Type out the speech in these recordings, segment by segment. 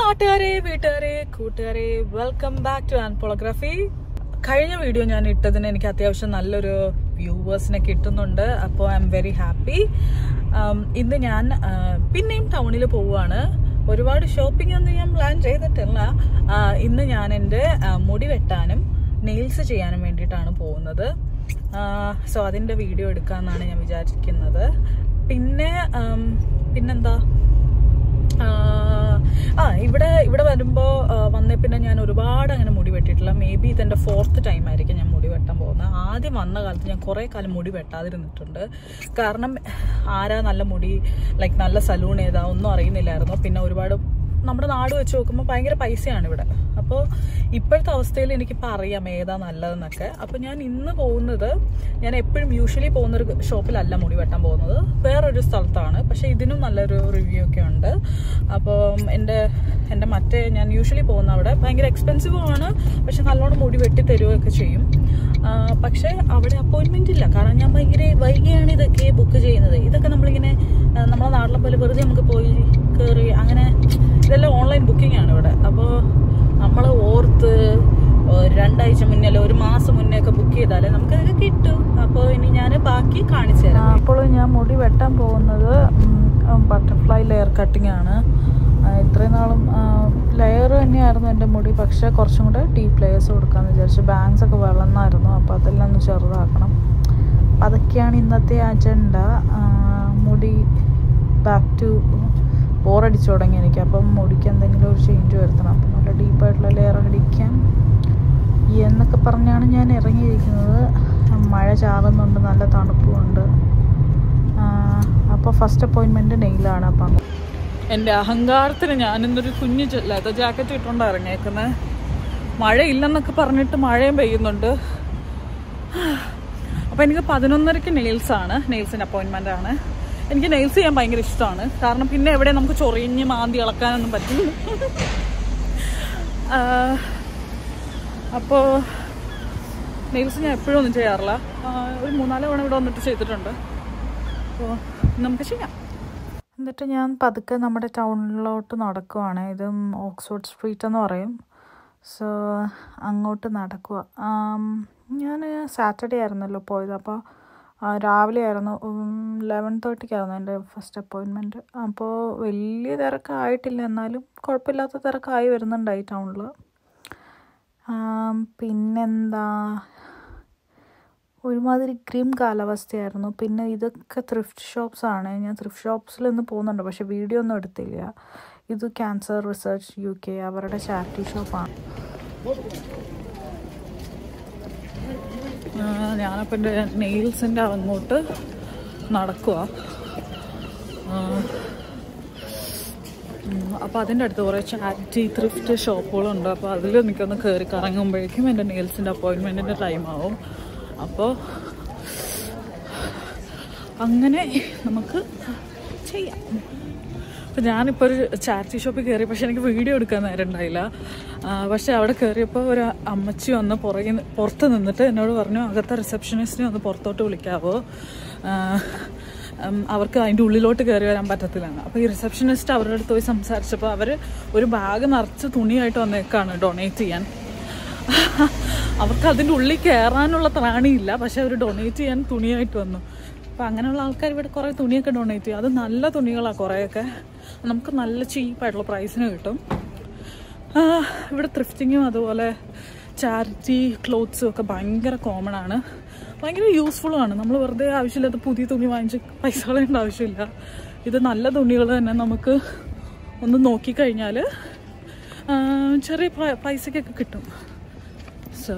നാട്ടുകാരെ, വീട്ടുകാരെ, കൂട്ടുകാരെ, വെൽക്കം ബാക്ക് ടു ആൻപോളോഗ്രാഫി. കഴിഞ്ഞ വീഡിയോ ഞാൻ ഇട്ടതിന് എനിക്ക് അത്യാവശ്യം നല്ലൊരു വ്യൂവേഴ്സിനെ കിട്ടുന്നുണ്ട്. അപ്പോൾ ഐ എം വെരി ഹാപ്പി. ഇന്ന് ഞാൻ പിന്നെയും ടൗണിൽ പോവുകയാണ്. ഒരുപാട് ഷോപ്പിംഗ് ഒന്നും ഞാൻ പ്ലാൻ ചെയ്തിട്ടില്ല. ഇന്ന് ഞാൻ എൻ്റെ മുടി വെട്ടാനും നെയിൽസ് ചെയ്യാനും വേണ്ടിയിട്ടാണ് പോകുന്നത്. സോ അതിൻ്റെ വീഡിയോ എടുക്കാമെന്നാണ് ഞാൻ വിചാരിക്കുന്നത്. പിന്നെന്താ, ഇവിടെ വരുമ്പോൾ വന്നേ പിന്നെ ഞാൻ ഒരുപാട് അങ്ങനെ മുടി വെട്ടിയിട്ടില്ല. മേ ബി ഇതെൻ്റെ 4th ടൈം ആയിരിക്കും ഞാൻ മുടി വെട്ടാൻ പോകുന്നത്. ആദ്യം വന്ന കാലത്ത് ഞാൻ കുറേ കാലം മുടി വെട്ടാതിരുന്നിട്ടുണ്ട്. കാരണം ആരാ നല്ല മുടി, ലൈക്ക് നല്ല സലൂൺ ഏതാ ഒന്നും അറിയുന്നില്ലായിരുന്നു. പിന്നെ ഒരുപാട് നമ്മുടെ നാട് വെച്ച് നോക്കുമ്പോൾ ഭയങ്കര പൈസയാണ് ഇവിടെ. അപ്പോൾ ഇപ്പോഴത്തെ അവസ്ഥയിൽ എനിക്കിപ്പോൾ അറിയാം ഏതാ നല്ലതെന്നൊക്കെ. അപ്പോൾ ഞാൻ ഇന്ന് പോകുന്നത്, ഞാൻ എപ്പോഴും യൂഷ്വലി പോകുന്നൊരു ഷോപ്പിലല്ല മുടി വെട്ടാൻ പോകുന്നത്, വേറൊരു സ്ഥലത്താണ്. പക്ഷേ ഇതിനും നല്ലൊരു റിവ്യൂ ഒക്കെ ഉണ്ട്. അപ്പോൾ എൻ്റെ മറ്റേ ഞാൻ യൂഷ്വലി പോകുന്ന അവിടെ ഭയങ്കര എക്സ്പെൻസീവുമാണ്, പക്ഷെ നല്ലോണം മുടി വെട്ടി തരുകയൊക്കെ ചെയ്യും. പക്ഷേ അവിടെ അപ്പോയിൻമെൻ്റ് ഇല്ല. കാരണം ഞാൻ ഭയങ്കര വൈകിയാണ് ഇതൊക്കെ ബുക്ക് ചെയ്യുന്നത്. ഇതൊക്കെ നമ്മളിങ്ങനെ നമ്മളെ നാട്ടിലെ പോലെ വെറുതെ നമുക്ക് പോയി കയറി അങ്ങനെ, ഇതെല്ലാം ഓൺലൈൻ ബുക്കിംഗ് ആണ് ഇവിടെ. അപ്പോൾ നമ്മൾ ഓർത്ത് 2 ആഴ്ച മുന്നേ അല്ല 1 മാസം മുന്നേ ഒക്കെ ബുക്ക് ചെയ്താലേ നമുക്കതൊക്കെ കിട്ടും. അപ്പോൾ ഇനി ഞാൻ ബാക്കി കാണിച്ചു തരാം. അപ്പോൾ ഞാൻ മുടി വെട്ടാൻ പോകുന്നത് ബട്ടർഫ്ലൈ ലെയർ കട്ടിങ് ആണ്. ഇത്രയും നാളും ലെയർ തന്നെയായിരുന്നു എൻ്റെ മുടി, പക്ഷേ കുറച്ചും കൂടെ ഡീപ്പ് ലെയേഴ്സ് കൊടുക്കാമെന്ന് വിചാരിച്ചു. ബാങ്ക്സ് ഒക്കെ വളർന്നായിരുന്നു, അപ്പോൾ അതെല്ലാം ഒന്ന് ചെറുതാക്കണം. അപ്പം അതൊക്കെയാണ് ഇന്നത്തെ അജണ്ട. മുടി ബാക്ക് ടു ബോറടിച്ചു തുടങ്ങി എനിക്ക്. അപ്പം മുടിക്ക് എന്തെങ്കിലും ഒരു ചേഞ്ച് വരുത്തണം. അപ്പം നല്ല ഡീപ്പായിട്ടുള്ള ലെയർ അടിക്കാം എന്നൊക്കെ പറഞ്ഞാണ് ഞാൻ ഇറങ്ങിയിരിക്കുന്നത്. മഴ ചാറുന്നുണ്ട്, നല്ല തണുപ്പുമുണ്ട്. അപ്പോൾ ഫസ്റ്റ് അപ്പോയിൻമെൻറ്റ് നെയിലാണ്. അപ്പം എൻ്റെ അഹങ്കാരത്തിന് ഞാനിന്നൊരു കുഞ്ഞ് ലെതർ ജാക്കറ്റ് ഇട്ടുകൊണ്ടാണ് ഇറങ്ങിയേക്കുന്നത്. മഴയില്ലെന്നൊക്കെ പറഞ്ഞിട്ട് മഴയും പെയ്യുന്നുണ്ട്. അപ്പോൾ എനിക്ക് 11:30 നെയിൽസിൻ്റെ അപ്പോയിൻമെൻ്റ് ആണ്. എനിക്ക് നെയിൽസ് ചെയ്യാൻ ഭയങ്കര ഇഷ്ടമാണ്. കാരണം പിന്നെ എവിടെ നമുക്ക് ചൊറിഞ്ഞ് മാന്തി ഇളക്കാനൊന്നും പറ്റില്ല. അപ്പോൾ നെയിൽസ് ഞാൻ എപ്പോഴും ഒന്നും ചെയ്യാറില്ല. ഒരു 3-4 തവണ ഇവിടെ വന്നിട്ട് ചെയ്തിട്ടുണ്ട്. അപ്പോൾ നമുക്ക് ചെയ്യാം. എന്നിട്ട് ഞാൻ പതുക്കെ നമ്മുടെ ടൗണിലോട്ട് നടക്കുവാണ്. ഇത് ഓക്സ്ഫോർഡ് സ്ട്രീറ്റ് എന്ന് പറയും. സോ അങ്ങോട്ട് നടക്കുക. ഞാൻ സാറ്റർഡേ ആയിരുന്നല്ലോ പോയത്. അപ്പോൾ രാവിലെ ആയിരുന്നു, 11:30 എൻ്റെ ഫസ്റ്റ് അപ്പോയിൻമെൻറ്റ്. അപ്പോൾ വലിയ തിരക്കായിട്ടില്ല, എന്നാലും കുഴപ്പമില്ലാത്ത തിരക്കായി വരുന്നുണ്ടായി ടൗണിൽ. പിന്നെന്താ, ഒരുമാതിരി ഗ്രീം കാലാവസ്ഥയായിരുന്നു. പിന്നെ ഇതൊക്കെ ത്രിഫ്റ്റ് ഷോപ്സാണ്. ഞാൻ ത്രിഫ്റ്റ് ഷോപ്സിൽ ഇന്ന് പോകുന്നുണ്ട്, പക്ഷേ വീഡിയോ ഒന്നും എടുത്തില്ല. ഇത് ക്യാൻസർ റിസർച്ച് UK അവരുടെ ചാരിറ്റി ഷോപ്പാണ്. ഞാനപ്പോൾ എൻ്റെ നെയിൽസിൻ്റെ അങ്ങോട്ട് നടക്കുക. അപ്പോൾ അതിൻ്റെ അടുത്ത് കുറേ ചാരിറ്റി ത്രിഫ്റ്റ് ഷോപ്പുകളുണ്ട്. അപ്പോൾ അതിൽ എനിക്കൊന്ന് കയറി കറങ്ങുമ്പോഴേക്കും എൻ്റെ നെയിൽസിൻ്റെ അപ്പോയിൻമെൻറ്റിൻ്റെ ടൈമാവും. അപ്പോൾ അങ്ങനെ നമുക്ക് ചെയ്യാം. അപ്പോൾ ഞാനിപ്പോൾ ഒരു ചാരിറ്റി ഷോപ്പിൽ കയറി, പക്ഷേ എനിക്ക് വീഡിയോ എടുക്കാൻ നേരം ഉണ്ടായില്ല. പക്ഷേ അവിടെ കയറിയപ്പോൾ ഒരു അമ്മച്ചി വന്ന് പുറത്ത് നിന്നിട്ട് എന്നോട് പറഞ്ഞു, അകത്തെ റിസപ്ഷനിസ്റ്റിനെ ഒന്ന് പുറത്തോട്ട് വിളിക്കാവോ, അവർക്ക് അതിൻ്റെ ഉള്ളിലോട്ട് കയറി വരാൻ പറ്റത്തില്ലാണ്. അപ്പോൾ ഈ റിസപ്ഷനിസ്റ്റ് അവരുടെ അടുത്ത് പോയി സംസാരിച്ചപ്പോൾ അവർ ഒരു ബാഗ് നിറച്ച് തുണിയായിട്ട് വന്നേക്കാണ് ഡൊണേറ്റ് ചെയ്യാൻ. അവർക്ക് അതിൻ്റെ ഉള്ളിൽ കയറാനുള്ള ത്രാണിയില്ല, പക്ഷെ അവർ ഡൊണേറ്റ് ചെയ്യാൻ തുണിയായിട്ട് വന്നു. അപ്പോൾ അങ്ങനെയുള്ള ആൾക്കാർ ഇവിടെ കുറേ തുണിയൊക്കെ ഡൊണേറ്റ് ചെയ്യും. അത് നല്ല തുണികളാണ് കുറേയൊക്കെ, നമുക്ക് നല്ല ചീപ്പായിട്ടുള്ള പ്രൈസിന് കിട്ടും. ഇവിടെ ത്രിഫ്റ്റിങ്ങും അതുപോലെ ചാരിറ്റി ക്ലോത്ത്സും ഒക്കെ ഭയങ്കര കോമൺ ആണ്, ഭയങ്കര യൂസ്ഫുള്ളുമാണ്. നമ്മൾ വെറുതെ ആവശ്യമില്ലാത്ത പുതിയ തുണി വാങ്ങിച്ച് പൈസ കളയേണ്ട ആവശ്യമില്ല. ഇത് നല്ല തുണികൾ തന്നെ നമുക്ക് ഒന്ന് നോക്കിക്കഴിഞ്ഞാൽ ചെറിയ പൈസക്കൊക്കെ കിട്ടും. സോ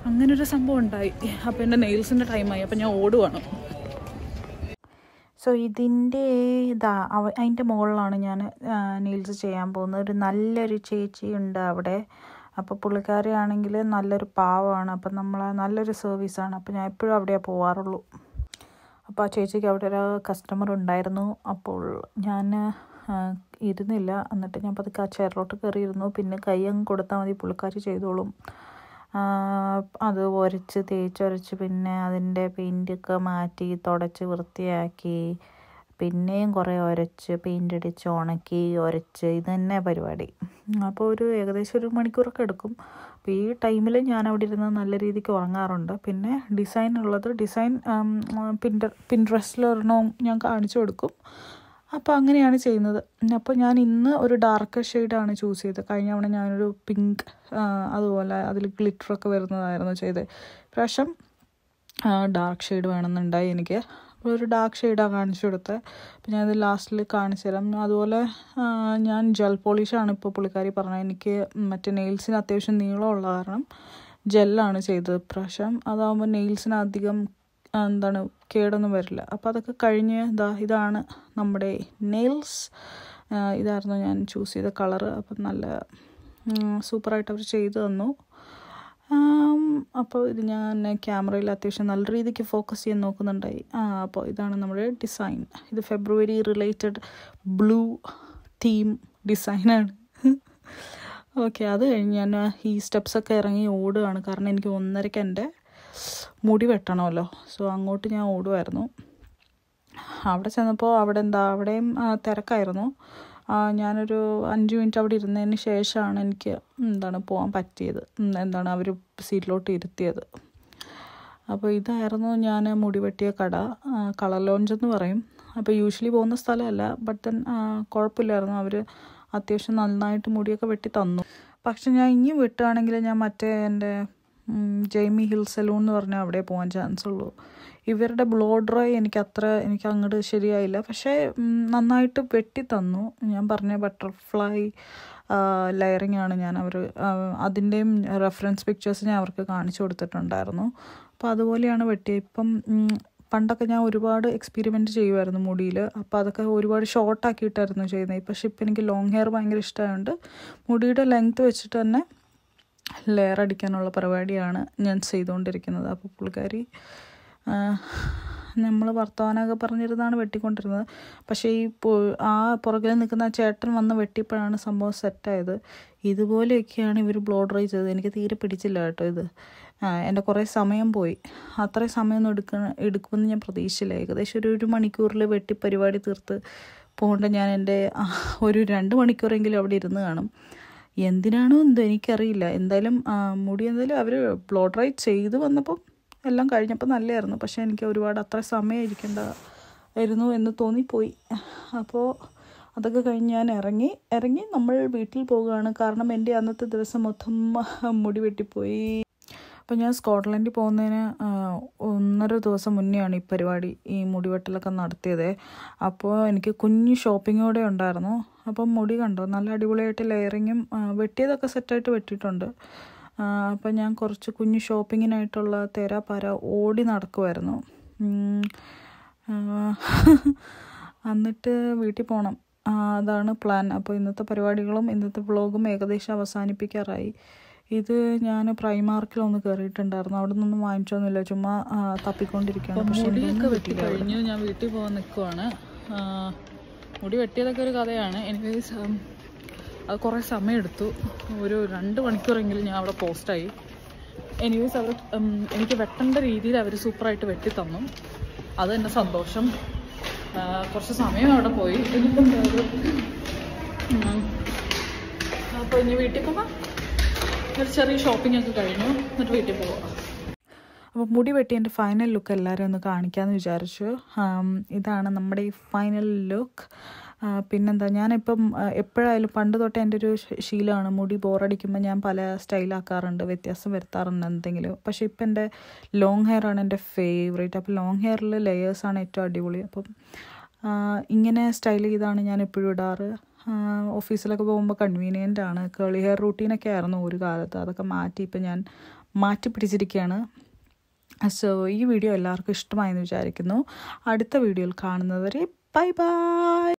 അങ്ങനൊരു സംഭവം ഉണ്ടായി. അപ്പോൾ എൻ്റെ നെയിൽസിൻ്റെ ടൈമായി. അപ്പോൾ ഞാൻ ഓടുവാണ്. സോ അതിൻ്റെ മുകളിലാണ് ഞാൻ നെയിൽസ് ചെയ്യാൻ പോകുന്നത്. ഒരു നല്ലൊരു ചേച്ചി ഉണ്ട് അവിടെ. അപ്പോൾ പുള്ളിക്കാരിയാണെങ്കിൽ നല്ലൊരു പാവമാണ്. അപ്പം നല്ലൊരു സർവീസാണ്. അപ്പോൾ ഞാൻ എപ്പോഴും അവിടെയാണ് പോവാറുള്ളൂ. അപ്പോൾ ആ ചേച്ചിക്ക് അവിടെ ഒരു കസ്റ്റമർ ഉണ്ടായിരുന്നു. അപ്പോൾ ഞാൻ ഇരുന്നില്ല. എന്നിട്ട് ഞാൻ പതുക്കെ ആ ചെയറിലോട്ട് കയറിയിരുന്നു. പിന്നെ കൈ അങ്ങ് കൊടുത്താൽ മതി, പുള്ളിക്കാരി ചെയ്തോളും. അത് തേച്ചൊരച്ച് പിന്നെ അതിൻ്റെ പെയിൻ്റൊക്കെ മാറ്റി തുടച്ച് വൃത്തിയാക്കി പിന്നെയും കുറേ ഉരച്ച് പെയിൻ്റ് അടിച്ച് ഉണക്കി ഉരച്ച് ഇത് തന്നെ പരിപാടി. അപ്പോൾ ഒരു ഏകദേശം 1 മണിക്കൂറൊക്കെ എടുക്കും. അപ്പോൾ ഈ ടൈമിൽ ഞാൻ അവിടെ ഇരുന്ന് നല്ല രീതിക്ക് ഉറങ്ങാറുണ്ട്. പിന്നെ ഡിസൈൻ പിൻട്രസ്റ്റിലൊരെണ്ണവും ഞാൻ കാണിച്ചു കൊടുക്കും. അപ്പോൾ അങ്ങനെയാണ് ചെയ്യുന്നത്. അപ്പോൾ ഞാൻ ഇന്ന് ഒരു ഡാർക്കർ ഷെയ്ഡാണ് ചൂസ് ചെയ്തത്. കഴിഞ്ഞ തവണ ഞാനൊരു പിങ്ക് അതുപോലെ അതിൽ ഗ്ലിറ്ററൊക്കെ വരുന്നതായിരുന്നു ചെയ്തത്. പ്രാവശ്യം ഡാർക്ക് ഷെയ്ഡ് വേണമെന്നുണ്ടായി എനിക്ക്. അപ്പോൾ ഒരു ഡാർക്ക് ഷെയ്ഡാണ് കാണിച്ചു കൊടുത്തത്. അപ്പോൾ ഞാനത് ലാസ്റ്റിൽ കാണിച്ചു തരാം. അതുപോലെ ഞാൻ ജെൽ പോളിഷാണ് ഇപ്പോൾ പുള്ളിക്കാരി പറഞ്ഞത്. എനിക്ക് മറ്റേ നെയിൽസിന് അത്യാവശ്യം നീളമുള്ള കാരണം ജെല്ലാണ് ചെയ്തത് പ്രാവശ്യം. അതാകുമ്പോൾ നെയിൽസിന് അധികം കേടൊന്നും വരില്ല. അപ്പോൾ അതൊക്കെ കഴിഞ്ഞ് ഇതാണ് നമ്മുടെ നെയിൽസ്. ഇതായിരുന്നു ഞാൻ ചൂസ് ചെയ്ത കളറ്. അപ്പം നല്ല സൂപ്പറായിട്ട് അവർ ചെയ്തു തന്നു. അപ്പോൾ ഇത് ഞാൻ ക്യാമറയിൽ അത്യാവശ്യം നല്ല രീതിക്ക് ഫോക്കസ് ചെയ്യാൻ നോക്കുന്നുണ്ടായി. അപ്പോൾ ഇതാണ് നമ്മുടെ ഡിസൈൻ. ഇത് ഫെബ്രുവരി റിലേറ്റഡ് ബ്ലൂ തീം ഡിസൈനാണ്. ഓക്കെ, അത് കഴിഞ്ഞ് ഞാൻ ഈ സ്റ്റെപ്സൊക്കെ ഇറങ്ങി ഓടുകയാണ്. കാരണം എനിക്ക് 1:30 എൻ്റെ മുടി വെട്ടണമല്ലോ. സോ അങ്ങോട്ട് ഞാൻ ഓടുമായിരുന്നു. അവിടെ ചെന്നപ്പോൾ അവിടെയും തിരക്കായിരുന്നു. ഞാനൊരു 5 മിനിറ്റ് അവിടെ ഇരുന്നതിന് ശേഷമാണ് എനിക്ക് പോകാൻ പറ്റിയത്. അവർ സീറ്റിലോട്ട് ഇരുത്തിയത്. അപ്പോൾ ഇതായിരുന്നു ഞാൻ മുടി വെട്ടിയ കട. കളർ ലോഞ്ച് എന്ന് പറയും. അപ്പോൾ യൂഷ്വലി പോകുന്ന സ്ഥലമല്ല, ബട്ട് ദെൻ കുഴപ്പമില്ലായിരുന്നു. അവർ അത്യാവശ്യം നന്നായിട്ട് മുടിയൊക്കെ വെട്ടി തന്നു. പക്ഷെ ഞാൻ ഇനി വെട്ടുകയാണെങ്കിൽ ഞാൻ മറ്റേ എൻ്റെ ജെയ്മി ഹിൽ സലൂൺ എന്ന് പറഞ്ഞാൽ അവിടെ പോകാൻ ചാൻസ് ഉള്ളൂ. ഇവരുടെ ബ്ലോ ഡ്രൈ എനിക്ക് അങ്ങോട്ട് ശരിയായില്ല. പക്ഷേ നന്നായിട്ട് വെട്ടി തന്നു. ഞാൻ പറഞ്ഞ ബട്ടർഫ്ലൈ ലെയറിങ് ആണ് അതിൻ്റെയും റെഫറൻസ് പിക്ചേഴ്സ് ഞാൻ അവർക്ക് കാണിച്ചു കൊടുത്തിട്ടുണ്ടായിരുന്നു. അപ്പോൾ അതുപോലെയാണ് വെട്ടിയത്. ഇപ്പം പണ്ടൊക്കെ ഞാൻ ഒരുപാട് എക്സ്പെരിമെൻറ്റ് ചെയ്യുമായിരുന്നു മുടിയിൽ. അപ്പോൾ അതൊക്കെ ഒരുപാട് ഷോർട്ടാക്കിയിട്ടായിരുന്നു ചെയ്യുന്നത്. പക്ഷേ ഇപ്പം എനിക്ക് ലോങ് ഹെയർ ഭയങ്കര ഇഷ്ടമായതുകൊണ്ട് മുടിയുടെ ലെങ്ത്ത് വെച്ചിട്ട് തന്നെ ലെയർ അടിക്കാനുള്ള പരിപാടിയാണ് ഞാൻ ചെയ്തുകൊണ്ടിരിക്കുന്നത്. അപ്പോൾ പുള്ളിക്കാരി നമ്മൾ വർത്തമാനമൊക്കെ പറഞ്ഞിരുന്നാണ് വെട്ടിക്കൊണ്ടിരുന്നത്. പക്ഷേ ആ പുറകിൽ നിൽക്കുന്ന ചേട്ടൻ വന്ന് വെട്ടിയപ്പോഴാണ് സംഭവം സെറ്റായത്. ഇതുപോലെയൊക്കെയാണ് ഇവർ ബ്ലോ ഡ്രൈ ചെയ്തത്. എനിക്ക് തീരെ പിടിച്ചില്ല കേട്ടോ ഇത്. എൻ്റെ കുറേ സമയം പോയി. അത്രയും സമയമൊന്നും എടുക്കുമെന്ന് ഞാൻ പ്രതീക്ഷിച്ചില്ല. ഏകദേശം ഒരു മണിക്കൂറിൽ വെട്ടി പരിപാടി തീർത്ത് പോകേണ്ട ഞാൻ എൻ്റെ ഒരു 2 മണിക്കൂറെങ്കിലും അവിടെ ഇരുന്ന് കാണും. എന്തിനാണോ എന്തോ എനിക്കറിയില്ല. എന്തായാലും മുടി അവർ ബ്ലോ ഡ്രൈ ചെയ്ത് വന്നപ്പം എല്ലാം കഴിഞ്ഞപ്പോൾ നല്ലതായിരുന്നു. പക്ഷേ എനിക്ക് അത്ര സമയം ഇരിക്കേണ്ടായിരുന്നു എന്ന് തോന്നിപ്പോയി. അപ്പോൾ അതൊക്കെ കഴിഞ്ഞ് ഞാൻ ഇറങ്ങി നമ്മൾ വീട്ടിൽ പോവുകയാണ്. കാരണം എൻ്റെ അന്നത്തെ ദിവസം മൊത്തം മുടി വെട്ടിപ്പോയി. അപ്പോൾ ഞാൻ സ്കോട്ട്ലൻഡിൽ പോകുന്നതിന് 1.5 ദിവസം മുന്നെയാണ് ഈ പരിപാടി, ഈ മുടിവെട്ടലൊക്കെ നടത്തിയത്. അപ്പോൾ എനിക്ക് കുഞ്ഞ് ഷോപ്പിംഗ് കൂടെ ഉണ്ടായിരുന്നു. അപ്പം മുടി കണ്ടോ, നല്ല അടിപൊളിയായിട്ട് ലെയറിങ്ങും വെട്ടിയതൊക്കെ സെറ്റായിട്ട് വെട്ടിയിട്ടുണ്ട്. അപ്പം ഞാൻ കുറച്ച് കുഞ്ഞ് ഷോപ്പിങ്ങിനായിട്ടുള്ള തേരാപ്പാര ഓടി നടക്കുമായിരുന്നു. എന്നിട്ട് വീട്ടിൽ പോകണം, അതാണ് പ്ലാൻ. അപ്പോൾ ഇന്നത്തെ പരിപാടികളും ഇന്നത്തെ വ്ളോഗും ഏകദേശം അവസാനിപ്പിക്കാറായി. ഇത് ഞാൻ പ്രൈമാർക്കിലൊന്ന് കയറിയിട്ടുണ്ടായിരുന്നു. അവിടെ നിന്നൊന്നും വാങ്ങിച്ചൊന്നുമില്ല, ചുമ്മാ തപ്പിക്കൊണ്ടിരിക്കുകയാണ്. മുടിയൊക്കെ വെട്ടി കഴിഞ്ഞു, ഞാൻ വീട്ടിൽ പോകാൻ നിൽക്കുവാണ്. മുടി വെട്ടിയതൊക്കെ ഒരു കഥയാണ്. എനിവേസ് അത് കുറേ സമയമെടുത്തു. ഒരു 2 മണിക്കൂറെങ്കിലും ഞാൻ അവിടെ പോസ്റ്റായി. എനിവേസ് എനിക്ക് വെട്ടേണ്ട രീതിയിൽ അവർ സൂപ്പറായിട്ട് വെട്ടി തന്നു. അത് എൻ്റെ സന്തോഷം. കുറച്ച് സമയം അവിടെ പോയി. ഇനിയിപ്പം അപ്പോൾ ഇനി വീട്ടിൽ പോകാം. ഒരു ചെറിയ ഷോപ്പിംഗ് ഒക്കെ കഴിഞ്ഞു, എന്നിട്ട് വീട്ടിൽ പോവാം. അപ്പോൾ മുടി വെട്ടി എൻ്റെ ഫൈനൽ ലുക്ക് എല്ലാവരും ഒന്ന് കാണിക്കാമെന്ന് വിചാരിച്ചു. ഇതാണ് നമ്മുടെ ഈ ഫൈനൽ ലുക്ക്. പിന്നെന്താ, ഞാനിപ്പം എപ്പോഴായാലും പണ്ട് തൊട്ടേ എൻ്റെ ഒരു ശീലമാണ്, മുടി ബോറടിക്കുമ്പോൾ ഞാൻ പല സ്റ്റൈലാക്കാറുണ്ട്, വ്യത്യാസം വരുത്താറുണ്ട് എന്തെങ്കിലും. പക്ഷേ ഇപ്പം എൻ്റെ ലോങ് ഹെയർ ആണ് എൻ്റെ ഫേവറേറ്റ്. അപ്പോൾ ലോങ് ഹെയറിൽ ലെയേഴ്സാണ് ഏറ്റവും അടിപൊളി. അപ്പം ഇങ്ങനെ സ്റ്റൈൽ ചെയ്താണ് ഞാൻ എപ്പോഴും ഇടാറ്. ഓഫീസിലൊക്കെ പോകുമ്പോൾ കൺവീനിയൻ്റ് ആണ്. കേളി ഹെയർ റൂട്ടീനൊക്കെ ആയിരുന്നു ഒരു കാലത്ത്, അതൊക്കെ മാറ്റി ഇപ്പം ഞാൻ മാറ്റി പിടിച്ചിരിക്കുകയാണ്. സോ ഈ വീഡിയോ എല്ലാവർക്കും ഇഷ്ടമായെന്ന് വിചാരിക്കുന്നു. അടുത്ത വീഡിയോയിൽ കാണുന്നവരെ ബൈ ബൈ.